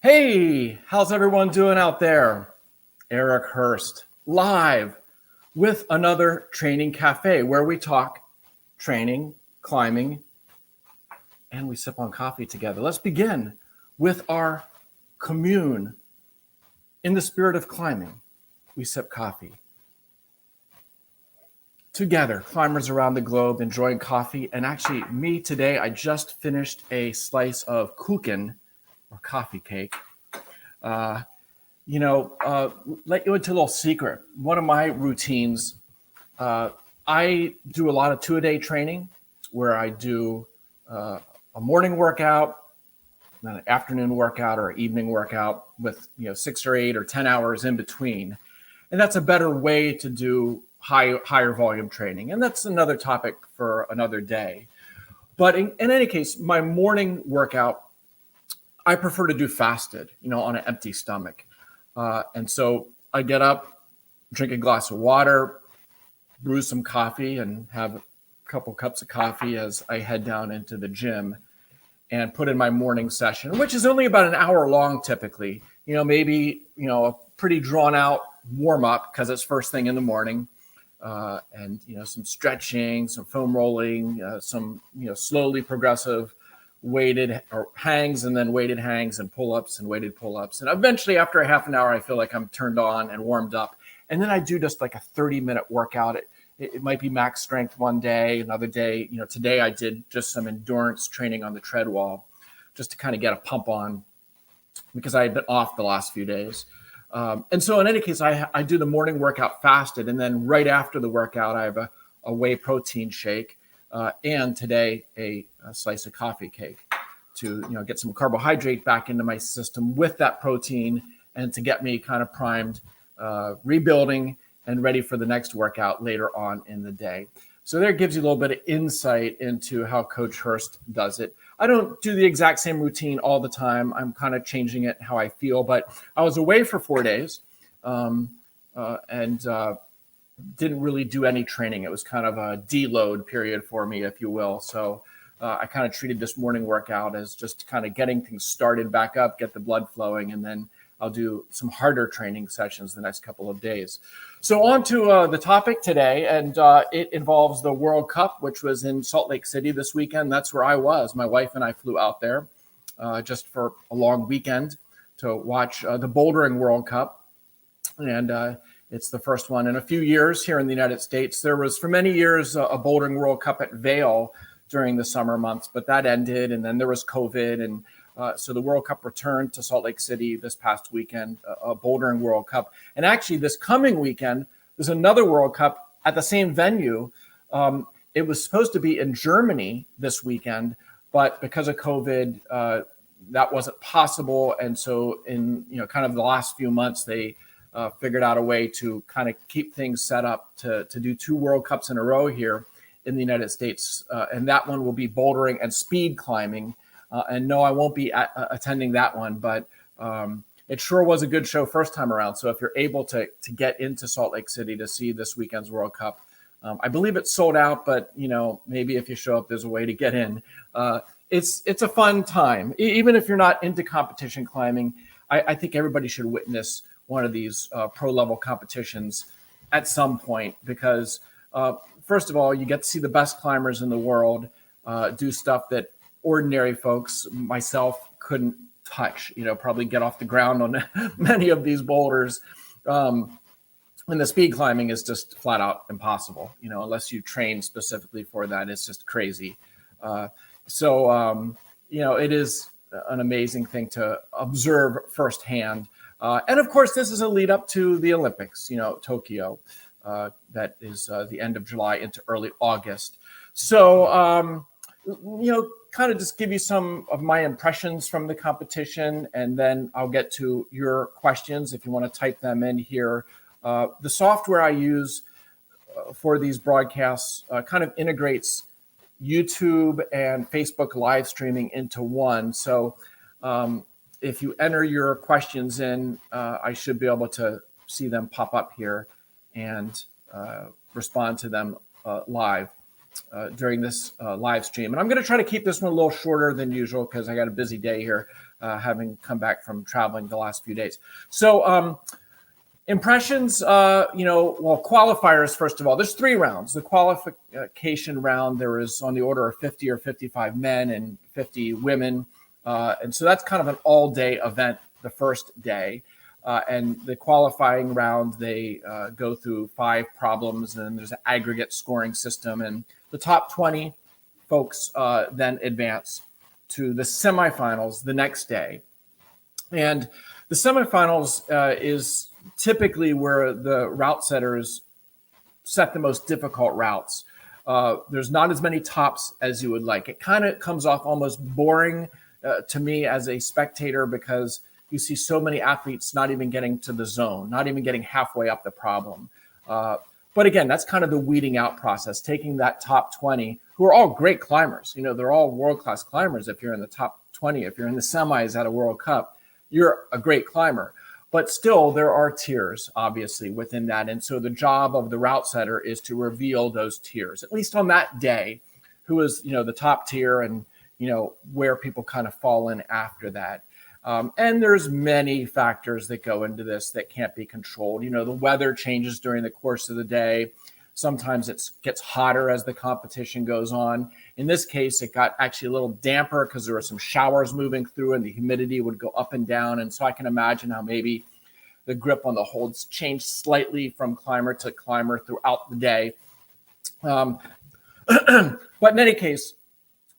Hey, how's everyone doing out there? Eric Hurst, live with another training cafe where we talk training, climbing, and we sip on coffee together. Let's begin with our commune. In the spirit of climbing, we sip coffee. Together, climbers around the globe enjoying coffee. And actually, me today, I just finished a slice of Kuchen, or coffee cake. Let you into a little secret. One of my routines, I do a lot of 2-a-day training where I do a morning workout, then an afternoon workout or evening workout with 6 or 8 or 10 hours in between. And that's a better way to do higher volume training. And that's another topic for another day. But in any case, my morning workout, I prefer to do fasted, on an empty stomach. And so I get up, drink a glass of water, brew some coffee, and have a couple cups of coffee as I head down into the gym and put in my morning session, which is only about an hour long typically. Maybe, a pretty drawn out warm up because it's first thing in the morning. And some stretching, some foam rolling, some slowly progressive weighted or hangs, and then weighted hangs and pull-ups and weighted pull-ups. And eventually after a half an hour, I feel like I'm turned on and warmed up. And then I do just like a 30-minute workout. It might be max strength one day, another day. Today I did just some endurance training on the tread wall just to kind of get a pump on because I had been off the last few days. And so in any case, I do the morning workout fasted. And then right after the workout, I have a whey protein shake. And today a slice of coffee cake to get some carbohydrate back into my system with that protein and to get me kind of primed, rebuilding and ready for the next workout later on in the day. So there gives you a little bit of insight into how Coach Hurst does it. I don't do the exact same routine all the time. I'm kind of changing it how I feel, but I was away for 4 days and didn't really do any training. It was kind of a deload period for me, if you will. So I kind of treated this morning workout as just kind of getting things started back up, get the blood flowing, and then I'll do some harder training sessions the next couple of days. So on to the topic today, and it involves the World Cup, which was in Salt Lake City this weekend. That's where I was. My wife and I flew out there just for a long weekend to watch the Bouldering World Cup. And it's the first one in a few years here in the United States. There was for many years a Bouldering World Cup at Vail during the summer months, but that ended. And then there was COVID. And so the World Cup returned to Salt Lake City this past weekend, a Bouldering World Cup. And actually this coming weekend, there's another World Cup at the same venue. It was supposed to be in Germany this weekend, but because of COVID, that wasn't possible. And so in, kind of the last few months, they figured out a way to kind of keep things set up to do 2 World Cups in a row here in the United States. And that one will be bouldering and speed climbing. And no, I won't be attending that one, but it sure was a good show first time around. So if you're able to get into Salt Lake City to see this weekend's World Cup, I believe it's sold out, but maybe if you show up, there's a way to get in. It's a fun time. Even if you're not into competition climbing, I think everybody should witness one of these pro level competitions at some point, because first of all, you get to see the best climbers in the world do stuff that ordinary folks, myself, couldn't touch, probably get off the ground on many of these boulders. And the speed climbing is just flat out impossible, unless you train specifically for that. It's just crazy. So it is an amazing thing to observe firsthand. And of course, this is a lead up to the Olympics, Tokyo, that is the end of July into early August. So, kind of just give you some of my impressions from the competition, and then I'll get to your questions if you want to type them in here. The software I use for these broadcasts kind of integrates YouTube and Facebook live streaming into one. So if you enter your questions in, I should be able to see them pop up here and respond to them live. during this live stream. And I'm going to try to keep this one a little shorter than usual because I got a busy day here, having come back from traveling the last few days. So impressions, qualifiers, first of all, there's 3 rounds. The qualification round, there is on the order of 50 or 55 men and 50 women. And so that's kind of an all-day event the first day. And the qualifying round, they go through 5 problems, and there's an aggregate scoring system. And the top 20 folks then advance to the semifinals the next day. And the semifinals is typically where the route setters set the most difficult routes. There's not as many tops as you would like. It kind of comes off almost boring to me as a spectator because you see so many athletes not even getting to the zone, not even getting halfway up the problem. But again, that's kind of the weeding out process, taking that top 20, who are all great climbers. They're all world-class climbers. If you're in the top 20, if you're in the semis at a World Cup, you're a great climber. But still, there are tiers, obviously, within that. And so the job of the route setter is to reveal those tiers, at least on that day, who is, the top tier and, where people kind of fall in after that. And there's many factors that go into this that can't be controlled. The weather changes during the course of the day. Sometimes it gets hotter as the competition goes on. In this case, it got actually a little damper because there were some showers moving through and the humidity would go up and down. And so I can imagine how maybe the grip on the holds changed slightly from climber to climber throughout the day. But in any case,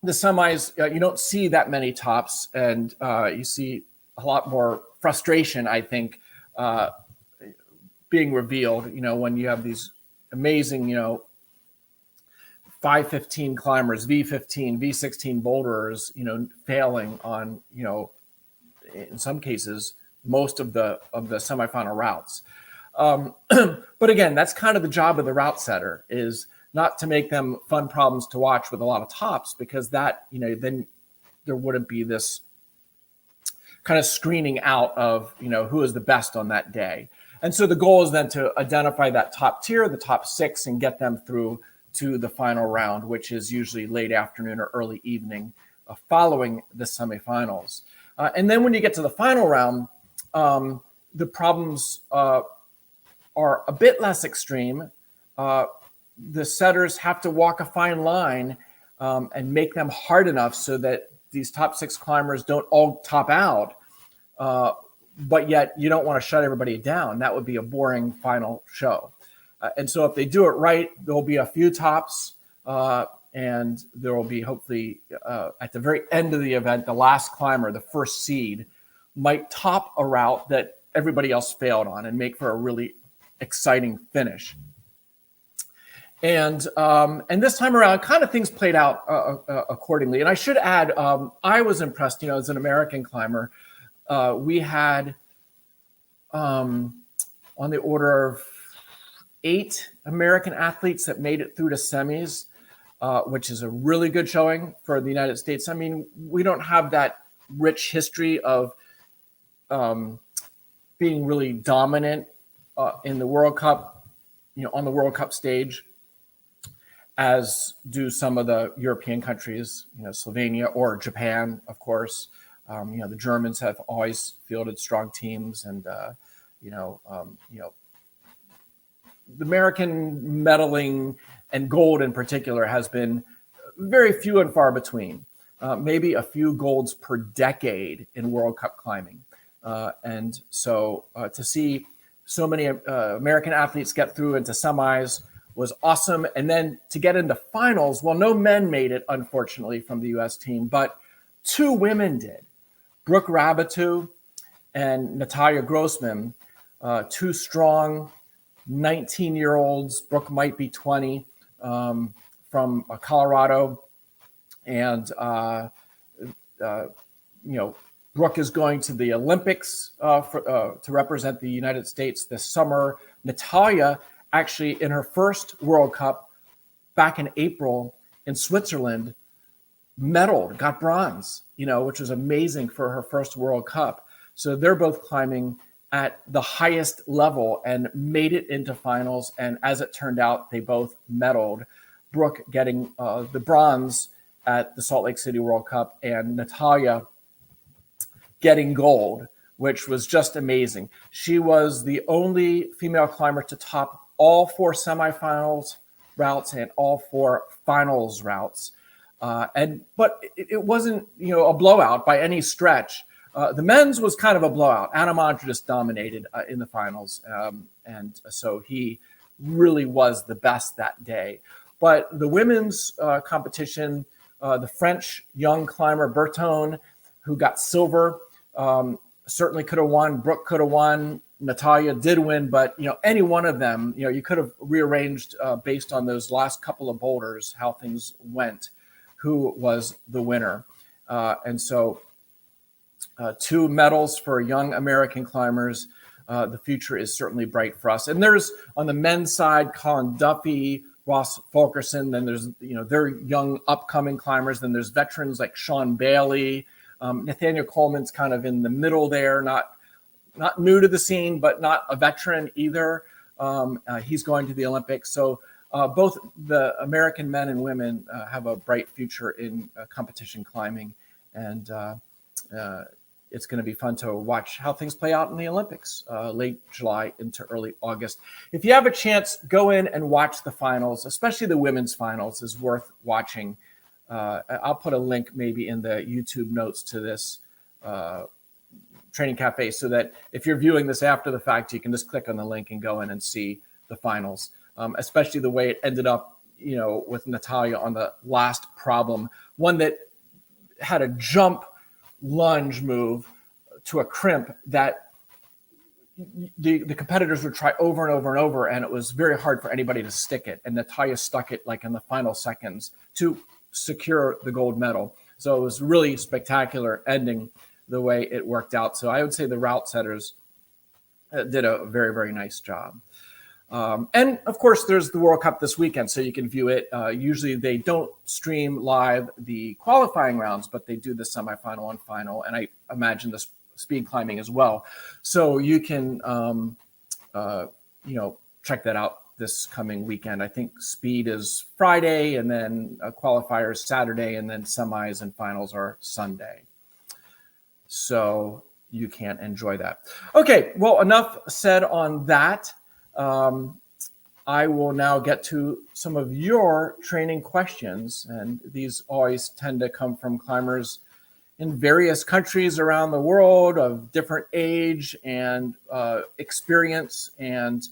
the semis, you don't see that many tops, and you see a lot more frustration, I think, being revealed, when you have these amazing, 515 climbers, V15, V16 boulderers, failing on, in some cases, most of the semifinal routes. But again, that's kind of the job of the route setter, is not to make them fun problems to watch with a lot of tops, because that, then there wouldn't be this kind of screening out of, who is the best on that day. And so the goal is then to identify that top tier, the top 6, and get them through to the final round, which is usually late afternoon or early evening following the semifinals. And then when you get to the final round, the problems are a bit less extreme. The setters have to walk a fine line and make them hard enough so that these top 6 climbers don't all top out. But yet you don't want to shut everybody down. That would be a boring final show. And so if they do it right, there'll be a few tops, and there will be hopefully at the very end of the event, the last climber, the first seed, might top a route that everybody else failed on and make for a really exciting finish. And this time around, kind of things played out accordingly. And I should add, I was impressed, as an American climber. We had on the order of 8 American athletes that made it through to semis, which is a really good showing for the United States. I mean, we don't have that rich history of being really dominant in the World Cup, on the World Cup stage, as do some of the European countries, Slovenia or Japan, of course. The Germans have always fielded strong teams, and the American medaling and gold in particular has been very few and far between. Maybe a few golds per decade in World Cup climbing, and so to see so many American athletes get through into semis was awesome. And then to get into finals, well, no men made it, unfortunately, from the U.S. team, but 2 women did. Brooke Raboutou and Natalia Grossman, 2 strong 19-year-olds. Brooke might be 20, from Colorado. And, Brooke is going to the Olympics to represent the United States this summer. Natalia, actually, in her first World Cup back in April in Switzerland, medaled, got bronze, which was amazing for her first World Cup. So they're both climbing at the highest level and made it into finals. And as it turned out, they both medaled. Brooke getting the bronze at the Salt Lake City World Cup, and Natalia getting gold, which was just amazing. She was the only female climber to top all 4 semifinals routes and all 4 finals routes. But it wasn't, a blowout by any stretch. The men's was kind of a blowout. Anna just dominated in the finals. And so he really was the best that day. But the women's competition, the French young climber Bertone, who got silver, certainly could have won. Brooke could have won. Natalia did win, but any one of them, you could have rearranged based on those last couple of boulders how things went, who was the winner. And so 2 medals for young American climbers. The future is certainly bright for us. And there's on the men's side, Colin Duffy, Ross Fulkerson. Then there's they're young upcoming climbers. Then there's veterans like Sean Bailey. Nathaniel Coleman's kind of in the middle there, not new to the scene, but not a veteran either. He's going to the Olympics. So both the American men and women have a bright future in competition climbing. And it's going to be fun to watch how things play out in the Olympics, late July into early August. If you have a chance, go in and watch the finals, especially the women's finals is worth watching. I'll put a link maybe in the YouTube notes to this Training Cafe so that if you're viewing this after the fact, you can just click on the link and go in and see the finals, especially the way it ended up, with Natalia on the last problem, one that had a jump lunge move to a crimp that the competitors would try over and over and over, and it was very hard for anybody to stick it. And Natalia stuck it like in the final seconds to secure the gold medal. So it was really spectacular ending the way it worked out. So I would say the route setters did a very, very nice job. And of course, there's the World Cup this weekend, so you can view it. Usually they don't stream live the qualifying rounds, but they do the semifinal and final, and I imagine the speed climbing as well. So you can, check that out this coming weekend. I think speed is Friday, and then qualifiers Saturday, and then semis and finals are Sunday. So you can enjoy that. Okay, well, enough said on that. I will now get to some of your training questions, and these always tend to come from climbers in various countries around the world of different age and experience and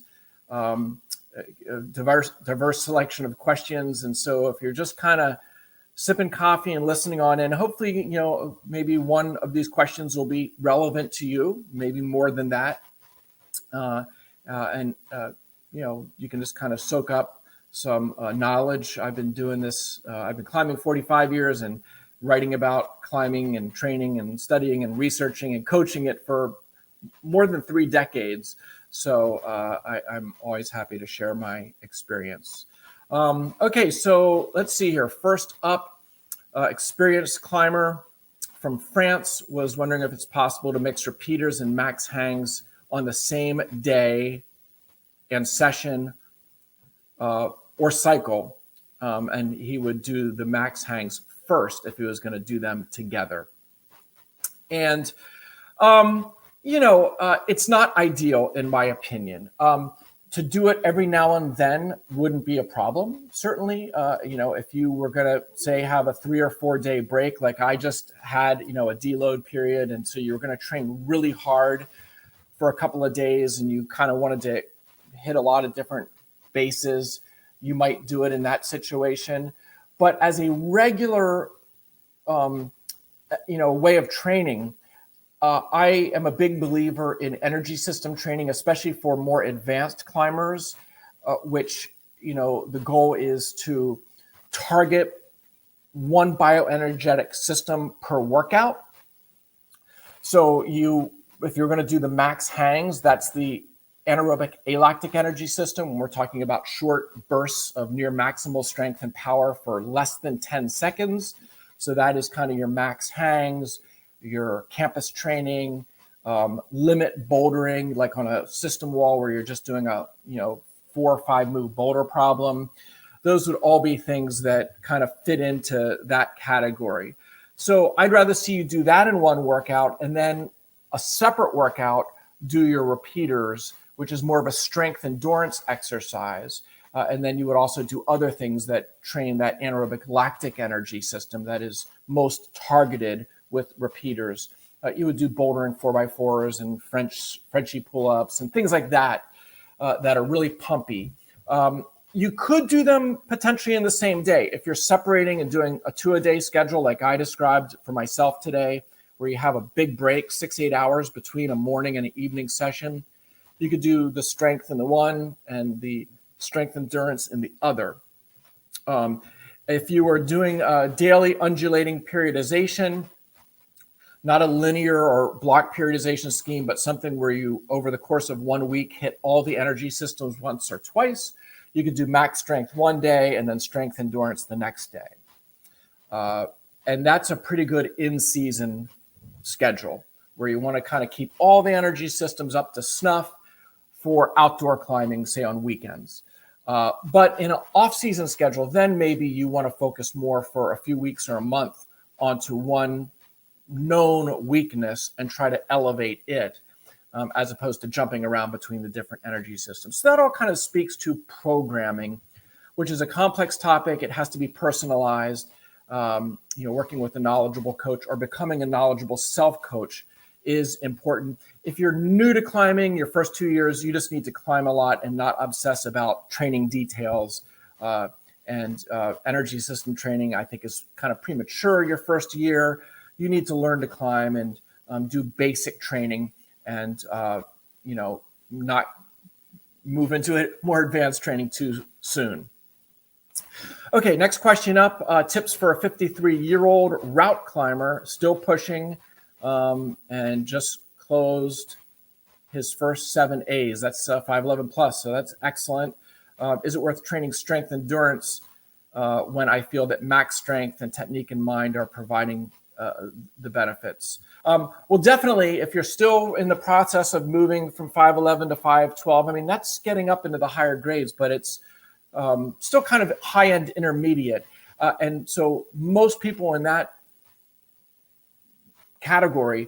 diverse selection of questions. And so if you're just kind of sipping coffee and listening on in, hopefully, maybe one of these questions will be relevant to you, maybe more than that. You can just kind of soak up some knowledge. I've been doing this. I've been climbing 45 years and writing about climbing and training and studying and researching and coaching it for more than 3 decades. So I'm always happy to share my experience. Okay, so let's see here. First up, experienced climber from France was wondering if it's possible to mix repeaters and max hangs on the same day and session or cycle. And he would do the max hangs first if he was going to do them together. And, it's not ideal in my opinion. To do it every now and then wouldn't be a problem. Certainly, if you were going to say have a 3 or 4 day break, like I just had, a deload period. And so you were going to train really hard for a couple of days and you kind of wanted to hit a lot of different bases, you might do it in that situation. But as a regular, way of training, I am a big believer in energy system training, especially for more advanced climbers, which, the goal is to target one bioenergetic system per workout. So if you're going to do the max hangs, that's the anaerobic alactic energy system. When we're talking about short bursts of near maximal strength and power for less than 10 seconds. So that is kind of your max hangs, your campus training, limit bouldering, like on a system wall where you're just doing a 4 or 5 move boulder problem. those would all be things that kind of fit into that category. So I'd rather see you do that in one workout, and then a separate workout, do your repeaters, which is more of a strength endurance exercise. And then you would also do other things that train that anaerobic lactic energy system that is most targeted with repeaters. You would do bouldering 4x4s and Frenchy pull-ups and things like that that are really pumpy. You could do them potentially in the same day. If you're separating and doing a 2-a-day schedule like I described for myself today, where you have a big break, 6-8 hours between a morning and an evening session, you could do the strength in the one and the strength endurance in the other. If you were doing daily undulating periodization, not a linear or block periodization scheme, but something where you, over the course of 1 week, hit all the energy systems once or twice, you could do max strength one day and then strength endurance the next day. And that's a pretty good in-season schedule where you want to kind of keep all the energy systems up to snuff for outdoor climbing, say on weekends. But in an off-season schedule, then maybe you want to focus more for a few weeks or a month onto one known weakness and try to elevate it, as opposed to jumping around between the different energy systems. So that all kind of speaks to programming, which is a complex topic. It has to be personalized. Working with a knowledgeable coach or becoming a knowledgeable self-coach is important. If you're new to climbing, your first 2 years, you just need to climb a lot and not obsess about training details. And energy system training, I think, is kind of premature your first year. You need to learn to climb and do basic training and, not move into it more advanced training too soon. Okay, next question up. Tips for a 53-year-old route climber still pushing and just closed his first 7 A's. That's 511 plus, so that's excellent. Is it worth training strength endurance when I feel that max strength and technique in mind are providing the benefits? Well, definitely, if you're still in the process of moving from 511 to 512, I mean, that's getting up into the higher grades, but it's still kind of high-end intermediate. And so most people in that category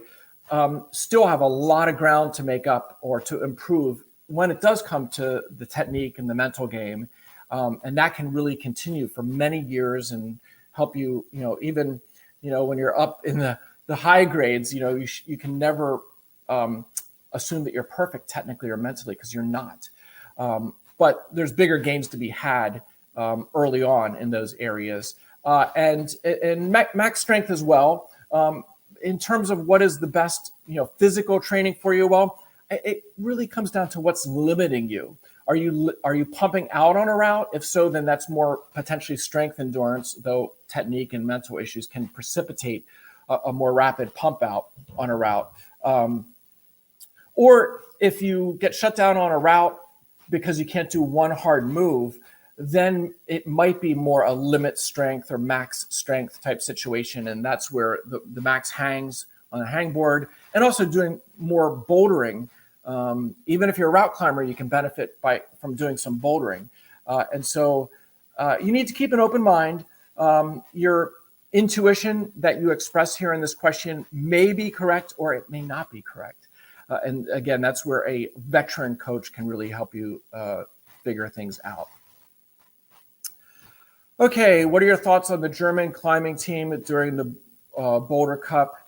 still have a lot of ground to make up or to improve when it does come to the technique and the mental game. And that can really continue for many years and help you, even, when you're up in the high grades, you can never assume that you're perfect technically or mentally, because you're not. But there's bigger gains to be had early on in those areas. And max strength as well. In terms of what is the best, physical training for you, well, it really comes down to what's limiting you. Are you pumping out on a route? If so, then that's more potentially strength endurance, though technique and mental issues can precipitate a more rapid pump out on a route. Or if you get shut down on a route because you can't do one hard move, then it might be more a limit strength or max strength type situation. And that's where the max hangs on a hangboard, and also doing more bouldering. Even if you're a route climber, you can benefit from doing some bouldering. And so you need to keep an open mind. Your intuition that you express here in this question may be correct, or it may not be correct. And again, that's where a veteran coach can really help you figure things out. Okay, what are your thoughts on the German climbing team during the Boulder Cup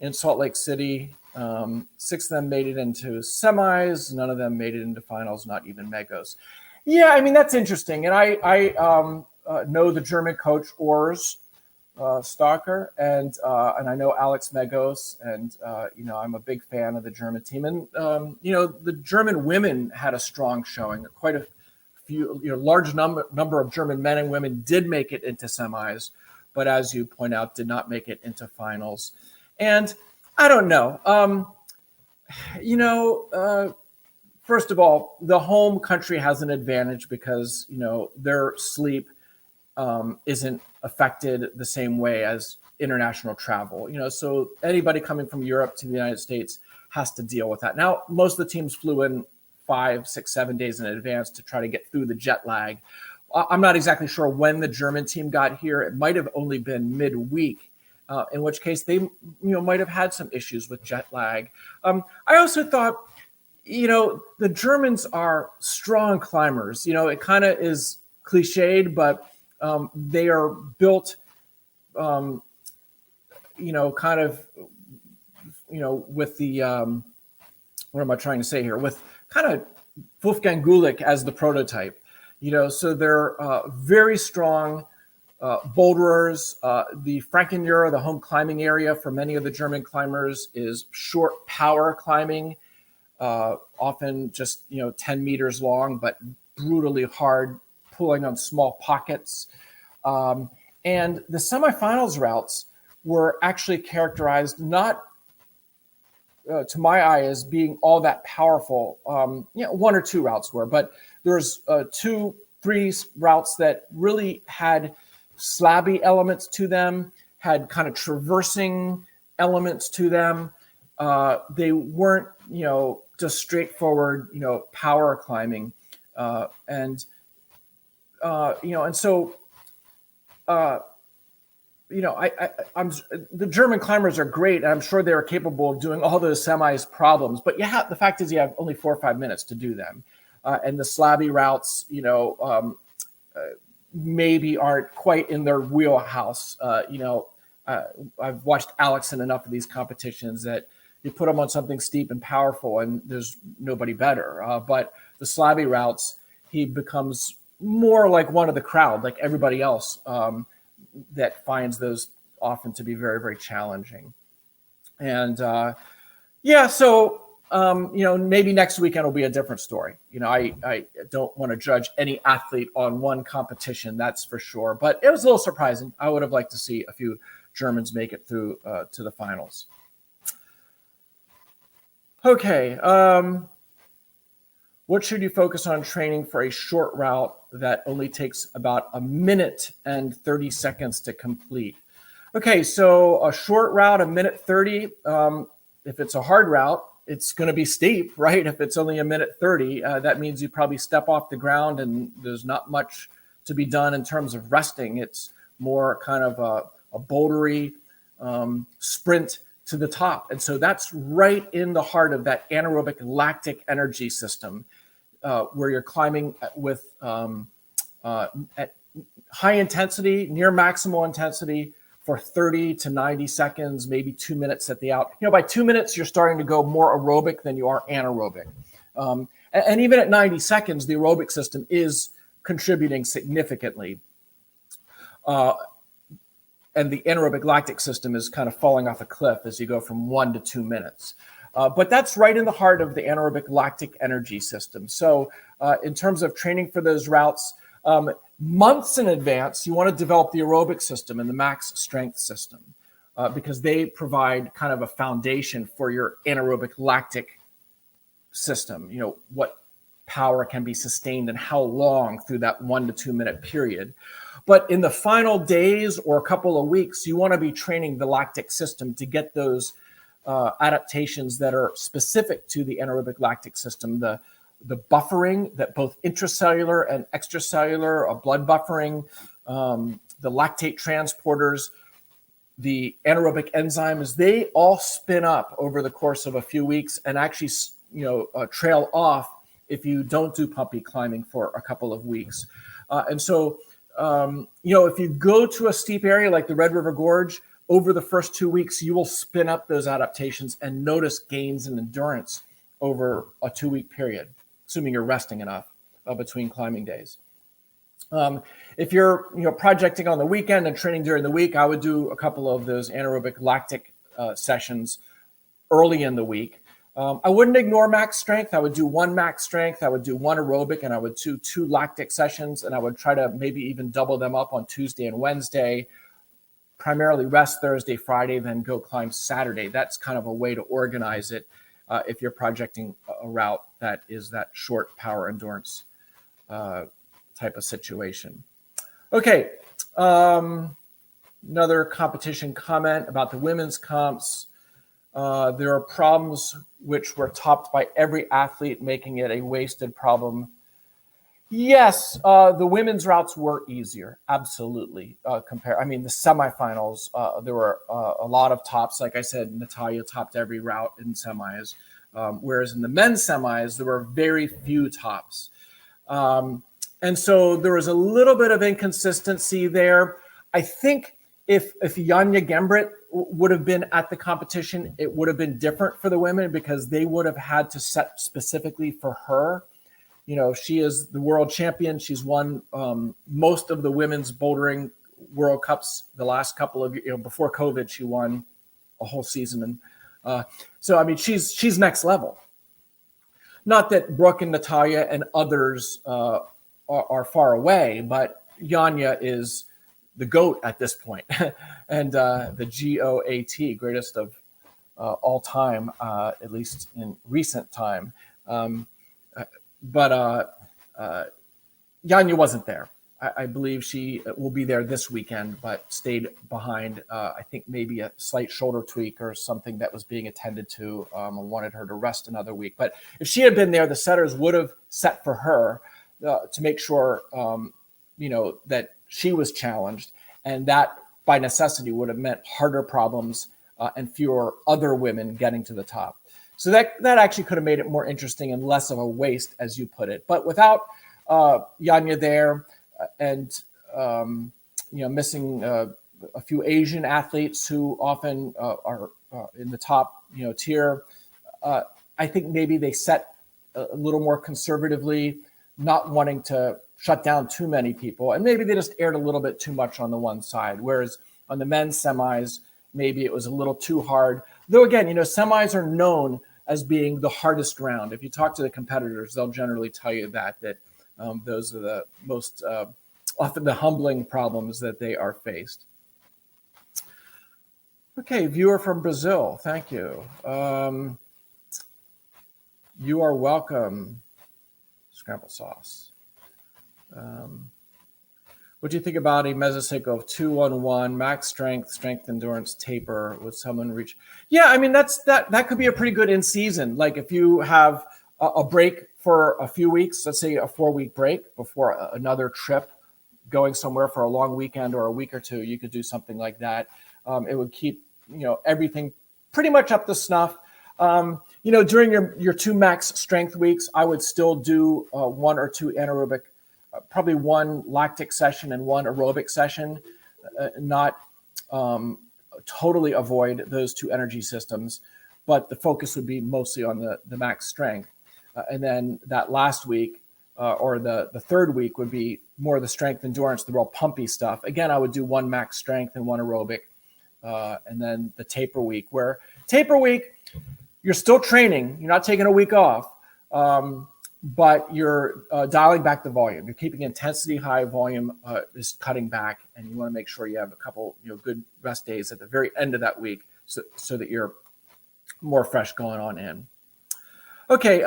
in Salt Lake City? 6 of them made it into semis. None of them made it into finals, not even Megos. Yeah, I mean, that's interesting. And I know the German coach, Urs Stalker, and I know Alex Megos, and I'm a big fan of the German team. And the German women had a strong showing. Quite a few, large number of German men and women did make it into semis, but as you point out, did not make it into finals. And I don't know. First of all, the home country has an advantage because their sleep isn't affected the same way as international travel. So anybody coming from Europe to the United States has to deal with that. Now, most of the teams flew in 5, 6, 7 days in advance to try to get through the jet lag. I'm not exactly sure when the German team got here. It might have only been midweek, in which case they might have had some issues with jet lag. I also thought, the Germans are strong climbers. It kind of is cliched, but they are built, kind of, with the, what am I trying to say here? With kind of Wolfgang Gulick as the prototype, so they're very strong boulderers. The Frankenmuir, the home climbing area for many of the German climbers, is short power climbing, often just 10 meters long, but brutally hard, pulling on small pockets. And the semifinals routes were actually characterized not to my eye as being all that powerful. One or two routes were, but there's 2-3 routes that really had slabby elements to them, had kind of traversing elements to them. They weren't, just straightforward, power climbing. And so I'm the German climbers are great, and I'm sure they're capable of doing all those semis problems. But the fact is, you have only 4 or 5 minutes to do them, and the slabby routes, maybe aren't quite in their wheelhouse. I've watched Alex in enough of these competitions that you put them on something steep and powerful, and there's nobody better. But the slabby routes, he becomes more like one of the crowd, like everybody else. That finds those often to be very, very challenging. And so maybe next weekend will be a different story. I don't want to judge any athlete on one competition, that's for sure. But it was a little surprising. I would have liked to see a few Germans make it through to the finals. Okay. What should you focus on training for a short route that only takes about 1 minute and 30 seconds to complete? Okay, so a short route, 1:30. If it's a hard route, it's going to be steep, right? If it's only 1:30, that means you probably step off the ground and there's not much to be done in terms of resting. It's more kind of a bouldery sprint to the top. And so that's right in the heart of that anaerobic lactic energy system, where you're climbing with at high intensity, near maximal intensity for 30 to 90 seconds, maybe 2 minutes at the out. By 2 minutes, you're starting to go more aerobic than you are anaerobic. And even at 90 seconds, the aerobic system is contributing significantly. And the anaerobic lactic system is kind of falling off a cliff as you go from 1 to 2 minutes. But that's right in the heart of the anaerobic lactic energy system. So in terms of training for those routes, months in advance, you want to develop the aerobic system and the max strength system because they provide kind of a foundation for your anaerobic lactic system. What power can be sustained and how long through that 1 to 2 minute period. But in the final days or a couple of weeks, you want to be training the lactic system to get those adaptations that are specific to the anaerobic lactic system, the buffering, that both intracellular and extracellular, blood buffering, the lactate transporters, the anaerobic enzymes, they all spin up over the course of a few weeks and actually, trail off if you don't do pumpy climbing for a couple of weeks. And so, if you go to a steep area like the Red River Gorge, over the first 2 weeks, you will spin up those adaptations and notice gains in endurance over a 2-week period, assuming you're resting enough between climbing days. If you're projecting on the weekend and training during the week, I would do a couple of those anaerobic lactic sessions early in the week. I wouldn't ignore max strength. I would do 1 max strength. I would do 1 aerobic, and I would do 2 lactic sessions, and I would try to maybe even double them up on Tuesday and Wednesday, primarily rest Thursday, Friday, then go climb Saturday. That's kind of a way to organize it if you're projecting a route that is that short power endurance type of situation. Okay, another competition comment about the women's comps. There are problems which were topped by every athlete, making it a wasted problem. Yes, the women's routes were easier, absolutely. The semifinals, there were a lot of tops. Like I said, Natalia topped every route in semis, whereas in the men's semis, there were very few tops. And so there was a little bit of inconsistency there. I think if Janja Gembrit would have been at the competition, it would have been different for the women because they would have had to set specifically for her. She is the world champion. She's won most of the women's bouldering World Cups the last couple of years. Before COVID, she won a whole season. And she's next level. Not that Brooke and Natalia and others are far away, but Janja is the GOAT at this point. And the GOAT, greatest of all time, at least in recent time. But Janja wasn't there. I believe she will be there this weekend, but stayed behind. I think maybe a slight shoulder tweak or something that was being attended to. I wanted her to rest another week. But if she had been there, the setters would have set for her to make sure, that she was challenged. And that, by necessity, would have meant harder problems and fewer other women getting to the top. So that actually could have made it more interesting and less of a waste, as you put it. But without Janja there and missing a few Asian athletes who often are in the top tier, I think maybe they set a little more conservatively, not wanting to shut down too many people, and maybe they just aired a little bit too much on the one side. Whereas on the men's semis, maybe it was a little too hard. Though again, semis are known as being the hardest round. If you talk to the competitors, they'll generally tell you that those are the most often the humbling problems that they are faced. Okay, viewer from Brazil, thank you. You are welcome, Scrambled Sauce. What do you think about a mesocycle of 2-1-1, max strength endurance, taper? Would someone reach? Yeah, that could be a pretty good in season. Like if you have a break for a few weeks, let's say a 4-week break before another trip, going somewhere for a long weekend or a week or two, you could do something like that. It would keep everything pretty much up to snuff. During your 2 max strength weeks, I would still do 1 or 2 anaerobic. Probably 1 lactic session and 1 aerobic session, not totally avoid those 2 energy systems, but the focus would be mostly on the max strength. And then that last week or the third week would be more the strength endurance, the real pumpy stuff. Again, I would do 1 max strength and 1 aerobic. And then the taper week, where taper week, you're still training, you're not taking a week off. But you're dialing back the volume. You're keeping intensity high, volume is cutting back, and you want to make sure you have a couple good rest days at the very end of that week so that you're more fresh going on in. Okay,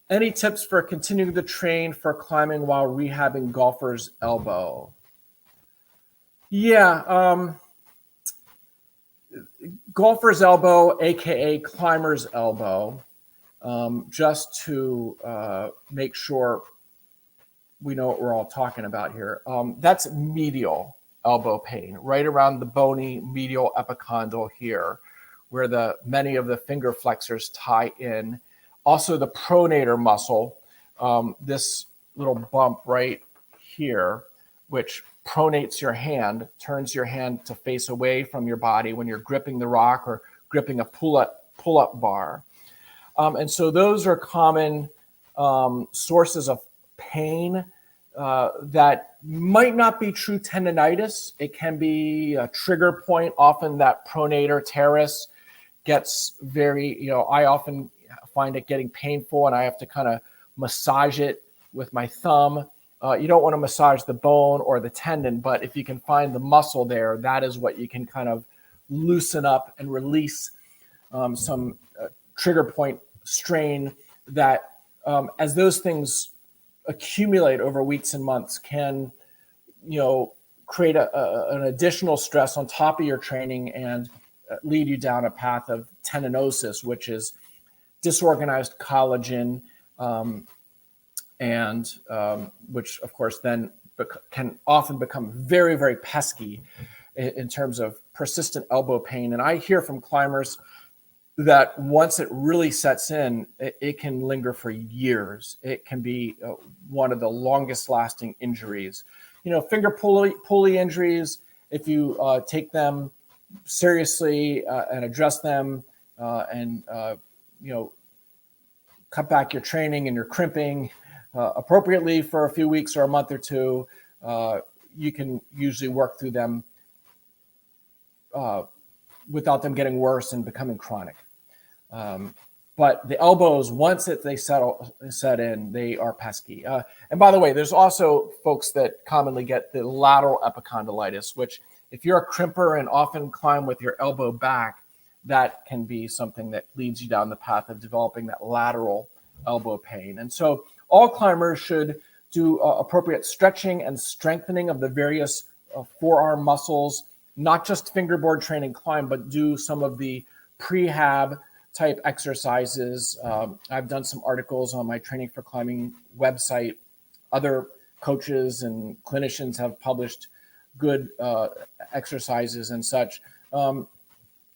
any tips for continuing to train for climbing while rehabbing golfer's elbow? Yeah, golfer's elbow, aka climber's elbow. Just to make sure we know what we're all talking about here. That's medial elbow pain, right around the bony medial epicondyle here, where many of the finger flexors tie in. Also the pronator muscle, this little bump right here, which pronates your hand, turns your hand to face away from your body when you're gripping the rock or gripping a pull-up bar. And so those are common sources of pain that might not be true tendonitis. It can be a trigger point. Often that pronator teres gets very, I often find it getting painful and I have to kind of massage it with my thumb. You don't want to massage the bone or the tendon, but if you can find the muscle there, that is what you can kind of loosen up and release some trigger point strain that as those things accumulate over weeks and months can create an additional stress on top of your training and lead you down a path of tendinosis, which is disorganized collagen and which of course then can often become very, very pesky in terms of persistent elbow pain. And I hear from climbers that once it really sets in, it can linger for years. It can be one of the longest lasting injuries. Finger pulley injuries, if you take them seriously and address them and cut back your training and your crimping appropriately for a few weeks or a month or two, you can usually work through them without them getting worse and becoming chronic. But the elbows, once they set in, they are pesky. And by the way, there's also folks that commonly get the lateral epicondylitis, which if you're a crimper and often climb with your elbow back, that can be something that leads you down the path of developing that lateral elbow pain. And so all climbers should do appropriate stretching and strengthening of the various forearm muscles, not just fingerboard training climb, but do some of the prehab type exercises. I've done some articles on my Training for Climbing website. Other coaches and clinicians have published good exercises and such.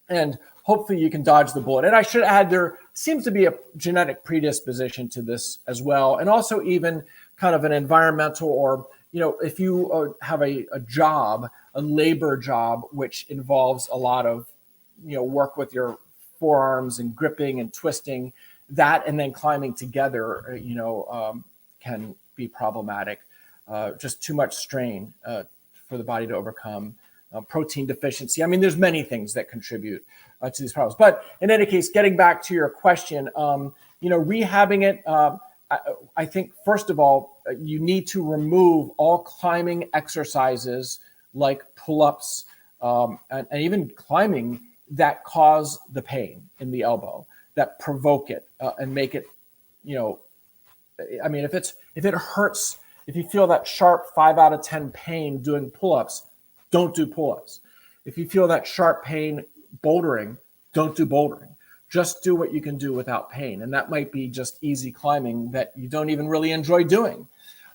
And hopefully you can dodge the bullet. And I should add, there seems to be a genetic predisposition to this as well. And also even kind of an environmental, or, if you have a job, a labor job, which involves a lot of, work with your forearms and gripping and twisting, that and then climbing together, can be problematic. Just too much strain for the body to overcome. Protein deficiency. I mean, there's many things that contribute to these problems. But in any case, getting back to your question, rehabbing it, I think, first of all, you need to remove all climbing exercises like pull-ups and even climbing that cause the pain in the elbow, that provoke it and make it, if it hurts, if you feel that sharp 5 out of 10 pain doing pull-ups, don't do pull-ups. If you feel that sharp pain bouldering, don't do bouldering. Just do what you can do without pain. And that might be just easy climbing that you don't even really enjoy doing.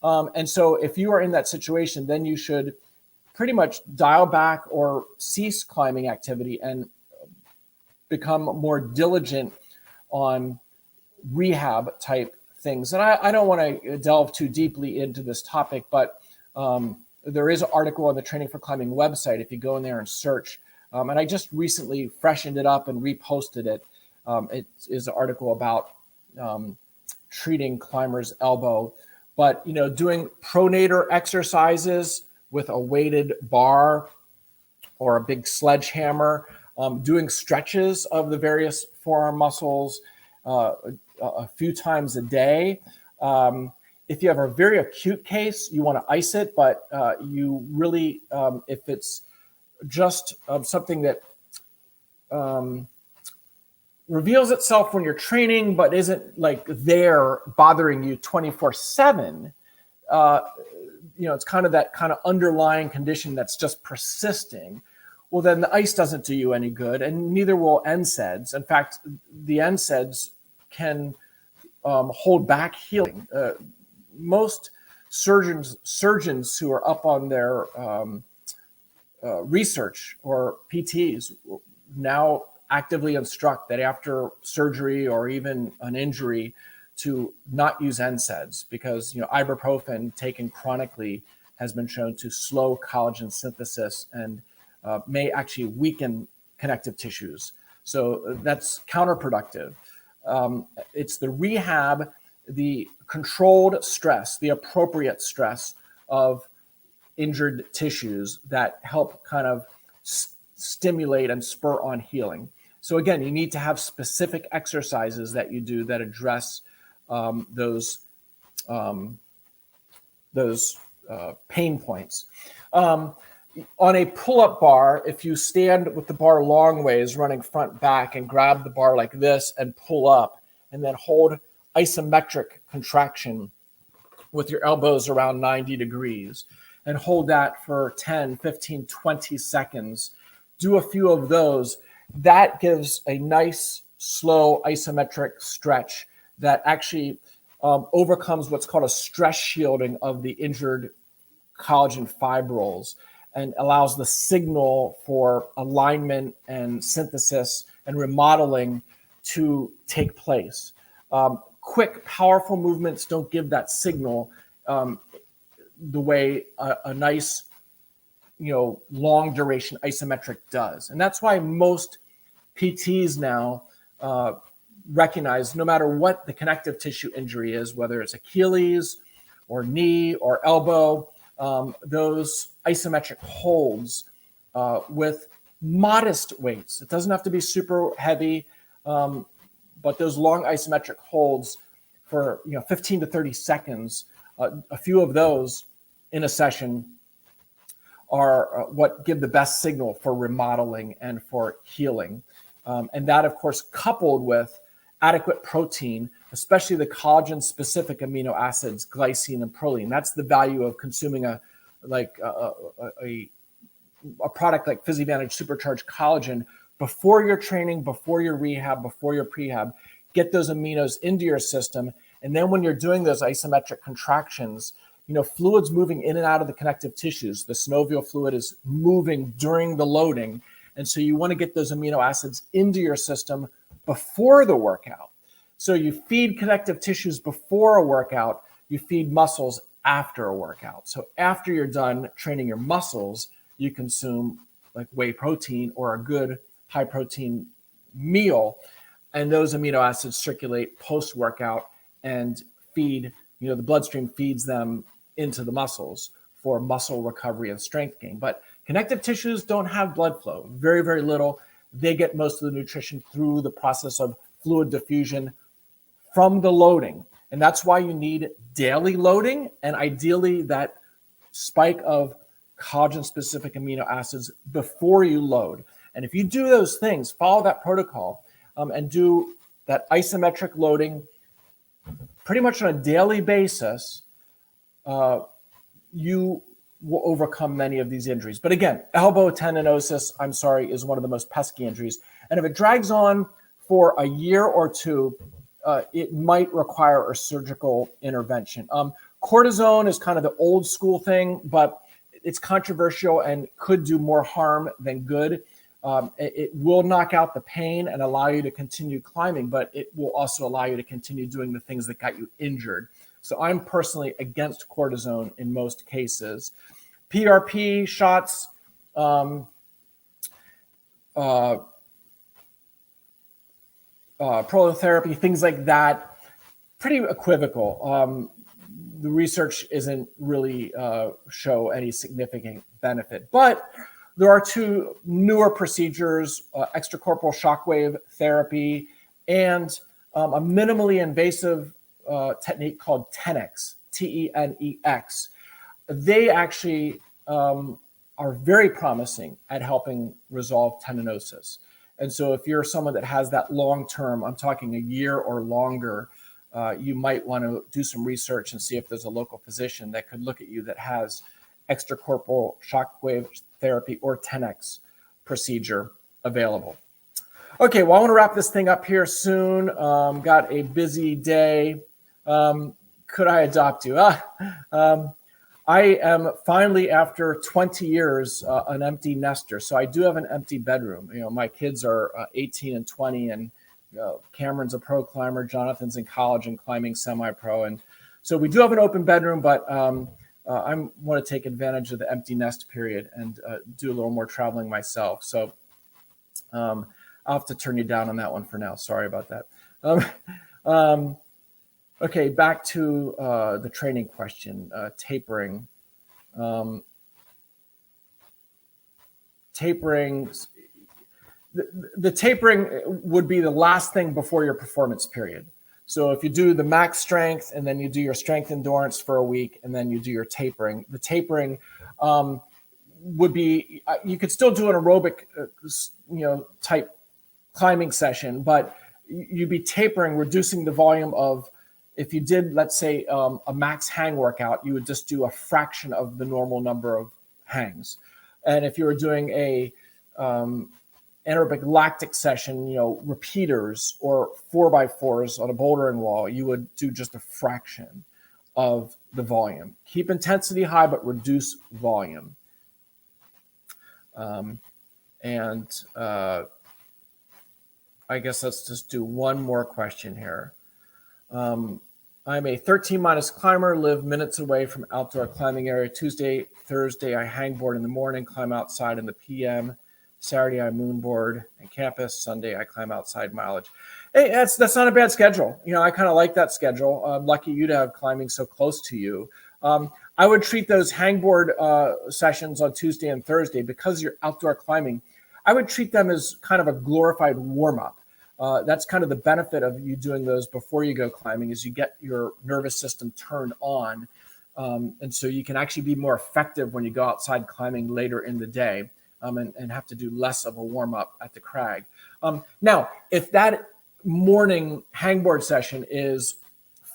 And so if you are in that situation, then you should pretty much dial back or cease climbing activity and become more diligent on rehab type things. And I don't want to delve too deeply into this topic, but there is an article on the Training for Climbing website if you go in there and search. And I just recently freshened it up and reposted it. It is an article about treating climbers' elbow. But, doing pronator exercises with a weighted bar or a big sledgehammer, doing stretches of the various forearm muscles a few times a day. If you have a very acute case, you want to ice it, but you really, if it's just something that reveals itself when you're training, but isn't like there bothering you 24/7, it's kind of that kind of underlying condition that's just persisting. Well, then the ice doesn't do you any good, and neither will NSAIDs. In fact, the NSAIDs can hold back healing. Most surgeons who are up on their research or PTs now actively instruct that after surgery or even an injury to not use NSAIDs because ibuprofen taken chronically has been shown to slow collagen synthesis and may actually weaken connective tissues. So that's counterproductive. It's the rehab, the controlled stress, the appropriate stress of injured tissues that help kind of stimulate and spur on healing. So again, you need to have specific exercises that you do that address those pain points. On a pull-up bar, if you stand with the bar long ways, running front back, and grab the bar like this and pull up, and then hold isometric contraction with your elbows around 90 degrees, and hold that for 10, 15, 20 seconds. Do a few of those. That gives a nice, slow isometric stretch that actually overcomes what's called a stress shielding of the injured collagen fibrils and allows the signal for alignment and synthesis and remodeling to take place. Quick, powerful movements don't give that signal the way a nice, long duration isometric does. And that's why most PTs now recognize no matter what the connective tissue injury is, whether it's Achilles or knee or elbow, those isometric holds with modest weights. It doesn't have to be super heavy, but those long isometric holds for 15 to 30 seconds, a few of those in a session are what give the best signal for remodeling and for healing. And that, of course, coupled with adequate protein, especially the collagen-specific amino acids, glycine and proline. That's the value of consuming a product like PhysiVantage Supercharged Collagen before your training, before your rehab, before your prehab. Get those aminos into your system. And then when you're doing those isometric contractions, fluid's moving in and out of the connective tissues. The synovial fluid is moving during the loading. And so you want to get those amino acids into your system before the workout. So you feed connective tissues before a workout, you feed muscles after a workout. So after you're done training your muscles, you consume like whey protein or a good high protein meal. And those amino acids circulate post-workout and feed, the bloodstream feeds them into the muscles for muscle recovery and strength gain. But connective tissues don't have blood flow, very, very little. They get most of the nutrition through the process of fluid diffusion from the loading. And that's why you need daily loading and ideally that spike of collagen-specific amino acids before you load. And if you do those things, follow that protocol and do that isometric loading pretty much on a daily basis, you will overcome many of these injuries. But again, elbow tendinosis, is one of the most pesky injuries. And if it drags on for a year or two, it might require a surgical intervention. Cortisone is kind of the old school thing, but it's controversial and could do more harm than good. It will knock out the pain and allow you to continue climbing, but it will also allow you to continue doing the things that got you injured. So I'm personally against cortisone in most cases. PRP shots, prolotherapy, things like that, pretty equivocal. The research isn't really show any significant benefit, but there are two newer procedures, extracorporeal shockwave therapy and a minimally invasive technique called TENEX, TENEX. They actually are very promising at helping resolve tendinosis. And so if you're someone that has that long term, I'm talking a year or longer, you might want to do some research and see if there's a local physician that could look at you that has extracorporeal shockwave therapy or TENEX procedure available. Okay, well, I want to wrap this thing up here soon. Got a busy day. Could I adopt you? I am finally, after 20 years, an empty nester. So I do have an empty bedroom. My kids are 18 and 20, and Cameron's a pro climber. Jonathan's in college and climbing semi-pro. And so we do have an open bedroom, but I want to take advantage of the empty nest period and do a little more traveling myself. So I'll have to turn you down on that one for now. Sorry about that. Okay, back to the training question, tapering. Tapering, the tapering would be the last thing before your performance period. So if you do the max strength and then you do your strength endurance for a week and then you do your tapering, the tapering would be, you could still do an aerobic, type climbing session, but you'd be tapering, reducing the volume of, if you did, let's say, a max hang workout, you would just do a fraction of the normal number of hangs. And if you were doing a anaerobic lactic session, repeaters or 4x4s on a bouldering wall, you would do just a fraction of the volume. Keep intensity high, but reduce volume. I guess let's just do one more question here. I'm a 13- climber, live minutes away from outdoor climbing area. Tuesday, Thursday, I hangboard in the morning, climb outside in the PM. Saturday, I moonboard and campus. Sunday, I climb outside mileage. Hey, that's not a bad schedule. I kind of like that schedule. I'm lucky you to have climbing so close to you. I would treat those hangboard sessions on Tuesday and Thursday, because you're outdoor climbing, I would treat them as kind of a glorified warm-up. That's kind of the benefit of you doing those before you go climbing, is you get your nervous system turned on. And so you can actually be more effective when you go outside climbing later in the day, and have to do less of a warm up at the crag. Now, if that morning hangboard session is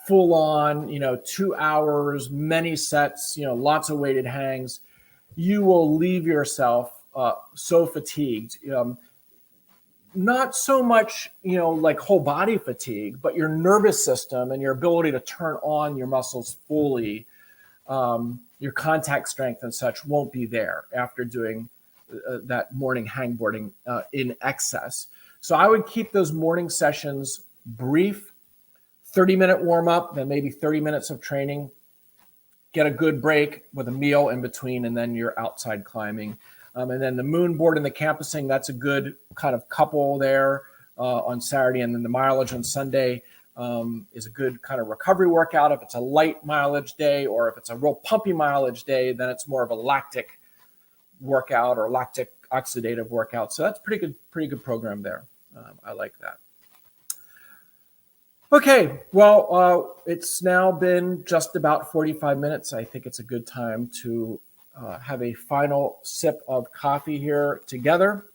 full on, 2 hours, many sets, lots of weighted hangs, you will leave yourself so fatigued. Not so much, like whole body fatigue, but your nervous system and your ability to turn on your muscles fully, your contact strength and such won't be there after doing that morning hangboarding in excess. So I would keep those morning sessions brief, 30-minute warm up, then maybe 30 minutes of training, get a good break with a meal in between, and then you're outside climbing. And then the moonboard and the campusing, that's a good kind of couple there on Saturday. And then the mileage on Sunday is a good kind of recovery workout. If it's a light mileage day, or if it's a real pumpy mileage day, then it's more of a lactic workout or lactic oxidative workout. So that's pretty good program there. I like that. Okay, well, it's now been just about 45 minutes. I think it's a good time to have a final sip of coffee here together,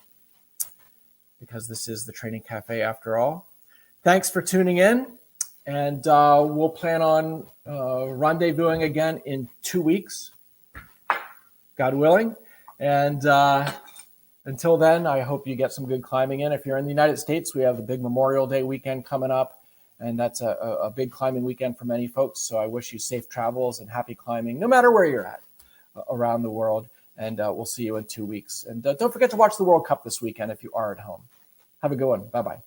because this is the Training Cafe after all. Thanks for tuning in, and we'll plan on rendezvousing again in 2 weeks, God willing. And until then, I hope you get some good climbing in. If you're in the United States, we have the big Memorial Day weekend coming up, and that's a big climbing weekend for many folks. So I wish you safe travels and happy climbing, no matter where you're at around the world. And we'll see you in 2 weeks. And don't forget to watch the World Cup this weekend if you are at home. Have a good one. Bye-bye.